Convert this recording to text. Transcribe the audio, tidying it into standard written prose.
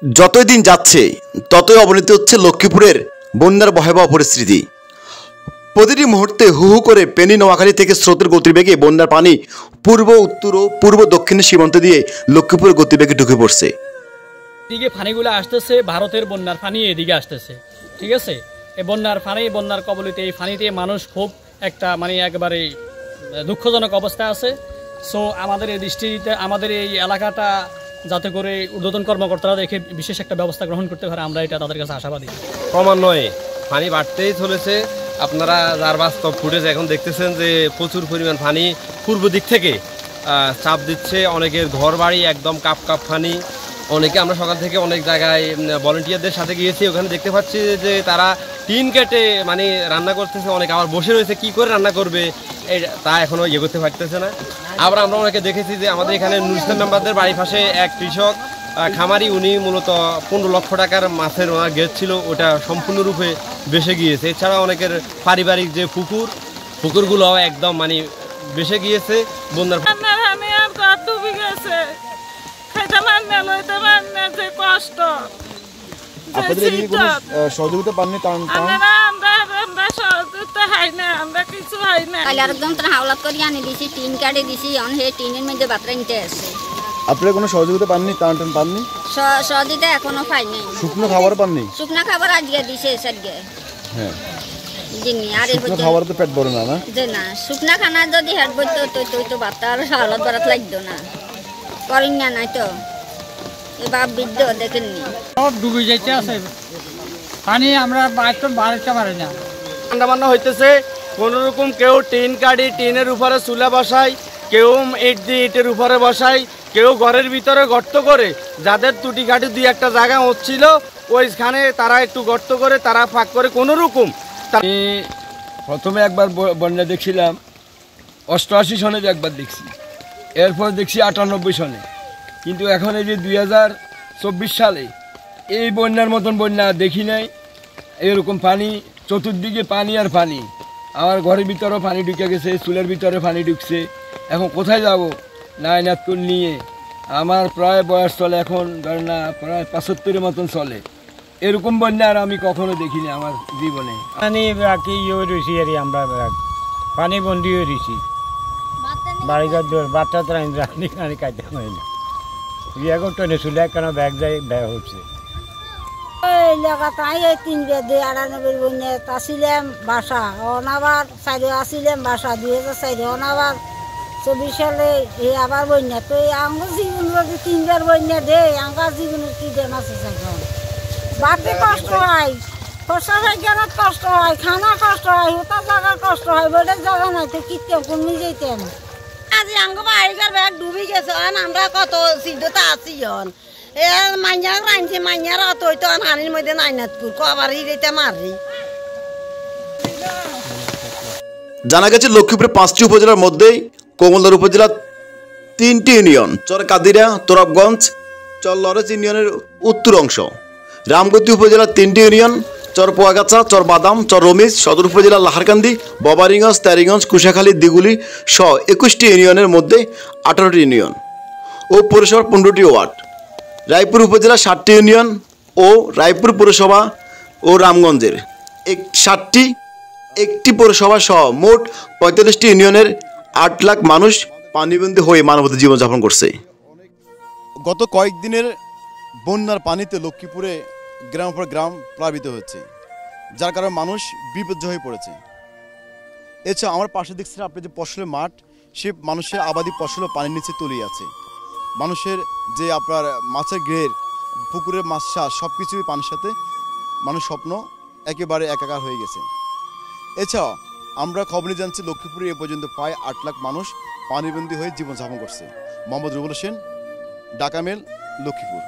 যতই দিন যাচ্ছে ততই অবনতি হচ্ছে লক্ষ্মীপুরের বন্যার ভয়াবহ পরিস্থিতি। প্রতিটি মুহূর্তে হু হু করে ফেনী নোয়াখালী থেকে স্রোতের গতিবেগে বন্যার পানি পূর্ব উত্তর ও পূর্ব দক্ষিণের সীমান্ত দিয়ে লক্ষ্মীপুরের গতিবেগে ঢুকে পড়ছে। এদিকে পানিগুলো আসতেছে, ভারতের বন্যার পানি এদিকে আসতেছে, ঠিক আছে। এই বন্যার পানি, বন্যার কবলিতে এই পানিতে মানুষ খুব একটা একেবারে দুঃখজনক অবস্থায় আছে। সো আমাদের এই দৃষ্টিতে আমাদের এই এলাকাটা যাতে করে ঊর্ধ্বতন কর্মকর্তারা দেখে বিশেষ একটা ব্যবস্থা গ্রহণ করতে পারে, আমরা এটা তাদের কাছে আশাবাদী। ক্রমান্বয়ে পানি বাড়তেই চলেছে। আপনারা যার বাস্তব ফুটেজ এখন দেখতেছেন যে প্রচুর পরিমাণ পানি পূর্ব দিক থেকে চাপ দিচ্ছে, অনেকের ঘর বাড়ি একদম কাপ কাপ পানি। অনেকে আমরা সকাল থেকে অনেক জায়গায় ভলেন্টিয়ারদের সাথে গিয়েছি, ওখানে দেখতে পাচ্ছি যে তারা টিন কেটে রান্না করতেছে, অনেকে আবার বসে রয়েছে কি করে রান্না করবে তা এখনও ইয়ে করতে পারতেছে না। আবার আমরা অনেকে দেখেছি যে আমাদের এখানে নুর ইসলাম মেম্বারদের বাড়ির পাশে এক কৃষক খামারি, উনি মূলত 15 লক্ষ টাকার মাছের ওনার গেট ছিল, ওটা সম্পূর্ণরূপে ভেসে গিয়েছে। এছাড়া অনেকের পারিবারিক যে পুকুরগুলো একদম ভেসে গিয়েছে বন্যার। সহযোগিতা পাননি? আপনারা কোনো সহযোগিতা পাননি? টান পাননি? সহযোগিতা এখনো পাইনি। শুকনো খাবার পাননি? শুকনো খাবার আজকে দিছে স্যারকে। হ্যাঁ, শুকনো খাবার তো পেট ভরে না, না? যে না, শুকনা খানা যদি হেড বইতো তো বাচ্চার হালত বাড়াত লাগতো না, করেন না, নাই তো এবার বৃদ্ধ দেখেননি সব ডুবে যাইতে আছে পানি, আমরা বাড়তে পারি না। ঠান্ডা মান্না হইতেছে, কোনোরকম কেউ টিন কাটি টিনের উপরে চুলা বসায়, কেউ ইট দিয়ে ইটের উপরে বসায়, কেউ ঘরের ভিতরে গর্ত করে, যাদের টুটি কাটি দুই একটা জায়গা হচ্ছিল ওইখানে তারা একটু গর্ত করে তারা ফাঁক করে কোনোরকম। আমি প্রথমে একবার বন্যা দেখছিলাম 88 সনে একবার দেখছি, এরপর দেখছি 98 সনে, কিন্তু এখন এই যে 2024 সালে এই বন্যার মতন বন্যা দেখি নাই। এরকম পানি চতুর্দিকে, পানি আর পানি। আমার ঘরের ভিতরেও পানি ঢুকে গেছে, চুলের ভিতরে পানি ঢুকছে। এখন কোথায় যাব না নাতকুল নিয়ে? আমার প্রায় বয়স চলে এখন ধরেন না প্রায় 75-এর মতন চলে। এরকম বন্যা আর আমি কখনো দেখিনি আমার জীবনে। পানি বাকি রয়েছি আর আমরা পানি বন্দি হয়ে রয়েছি, বাড়িঘর বাচ্চা তো রানি কাটতে হয় না, এখন টেনে চুলে কেন ব্যাগ যায় ব্যাগ হচ্ছে। এলাকাটাই এই 392 বন্যা আসিলাম বাসা, অনাবার 4 আসিলাম বাসা 2004, অনাবার 24 সালে এই আবার বন্যা। তো এই আমার জীবন 3বার বন্যা দে, আমার জীবনের কি দেন আছে এখন? বাড়তে কষ্ট হয়, খরচা জায়গার কষ্ট হয়, খানা কষ্ট হয়, ওটা জায়গার কষ্ট হয়, বেডের জায়গা নাই তো কিনতাম কমে যেতাম। আজি আঙ্গ বাড়িঘর ব্যাগ ডুবি গেছে, আমরা কত সিদ্ধতা আছি হন এ মাইয়ার রাঁধছে, মাইয়ার অত হইতো হানির মধ্যে নাইনাতপুর কবার রেতে মারি। জানা গেছে লক্ষ্মীপুরের 5টি উপজেলার মধ্যেই কমলদার উপজেলার 3টি ইউনিয়ন, চর কাদিরা, তোরাবগঞ্জ, চর লরেজ ইউনিয়নের উত্তর অংশ, রামগতি উপজেলার 3টি ইউনিয়ন, চর পোয়াগাছা, চর বাদাম, চর রমিজ, সদর উপজেলার লাহারকান্দি, ববারিগঞ্জ, তেরিগঞ্জ, কুশাখালী, দিগুলি সহ 21টি ইউনিয়নের মধ্যে 18টি ইউনিয়ন ও পৌরসভার 15টি ওয়ার্ড, রায়পুর উপজেলার 7টি ইউনিয়ন ও রায়পুর পৌরসভা ও রামগঞ্জের 7টি একটি পৌরসভা সহ মোট 45টি ইউনিয়নের 8 লাখ মানুষ পানিবন্দী হয়ে মানবতা জীবনযাপন করছে। গত কয়েকদিনের বন্যার পানিতে লক্ষ্মীপুরে গ্রাম পর গ্রাম প্লাবিত হচ্ছে, যার কারণে মানুষ বিপর্যয় হয়ে পড়েছে। এছাড়া আমার পাশে দেখছেন আপনি যে ফসলের মাঠ, সে মানুষের আবাদি ফসলও পানির নিচে তলিয়ে আছে। মানুষের যে আপনার মাছের গ্রের, পুকুরের মাছ চাষ সব কিছুই পানির সাথে, মানুষ স্বপ্ন একেবারে একাকার হয়ে গেছে। এছাড়া আমরা খবরে জানছি লক্ষ্মীপুরে এ পর্যন্ত প্রায় 8 লাখ মানুষ পানিবন্দী হয়ে জীবনযাপন করছে। মোহাম্মদ রুবুল হোসেন, ঢাকা মেল, লক্ষ্মীপুর।